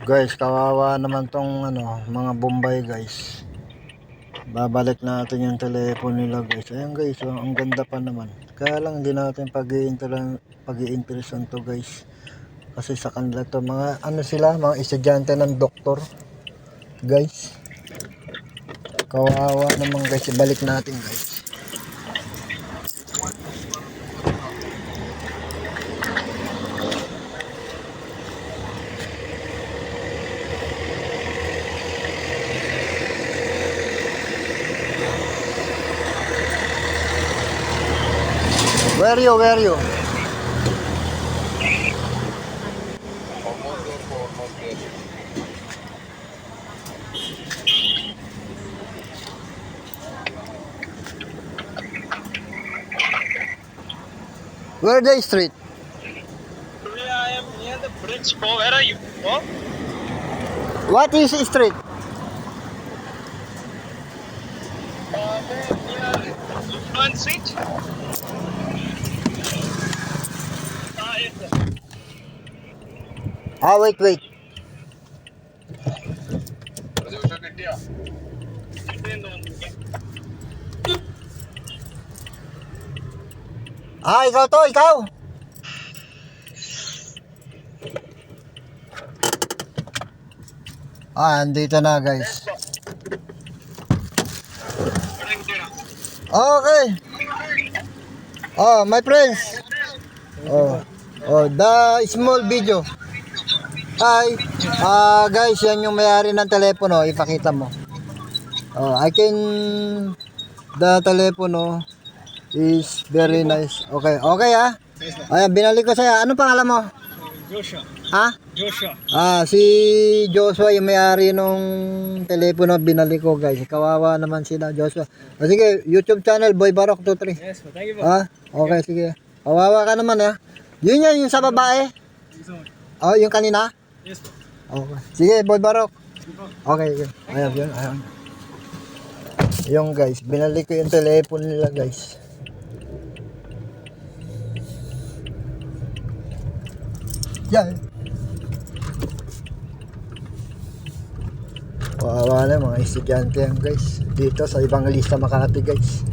Guys, kawawa naman tong mga Bombay guys. Babalik natin yung telepono nila guys. Ayan guys, oh, ang ganda pa naman. Kaya lang hindi natin pag-i-interesan to guys. Kasi sa kanila to mga sila, mga estudyante ng doktor. Guys. Kawawa naman guys, ibalik natin guys. Where are you? Where are you? Where the street? Today I am near the bridge. Oh, where are you? Oh? What is street? Near Lufman Street. Yes, sir. Wait. Ikaw to, ikaw. Andito na guys. Okay. My friends. The small video. Hi. Guys, yan yung may-ari ng telepono, ipakita mo. The telepono is very nice. Okay ah. Ayan, binalik ko sa'yo. Anong pangalan mo? Joshua. Ha? Joshua. Si Joshua yung may-ari nung telepono, binalik ko guys. Kawawa naman sila, Joshua. Sige, YouTube channel, Boy Barok 23. Yes, thank you. Okay, sige. Kawawa ka naman ha. Yun yung sa babae. Yung kanina? Yes, po. Okay. Sige, Boy Barok. Okay. Ayan. Yung guys, binalik ko yung telepono nila guys. Yan. Kawawa na mga estudyante yan guys. Dito sa Evangelista Makati guys.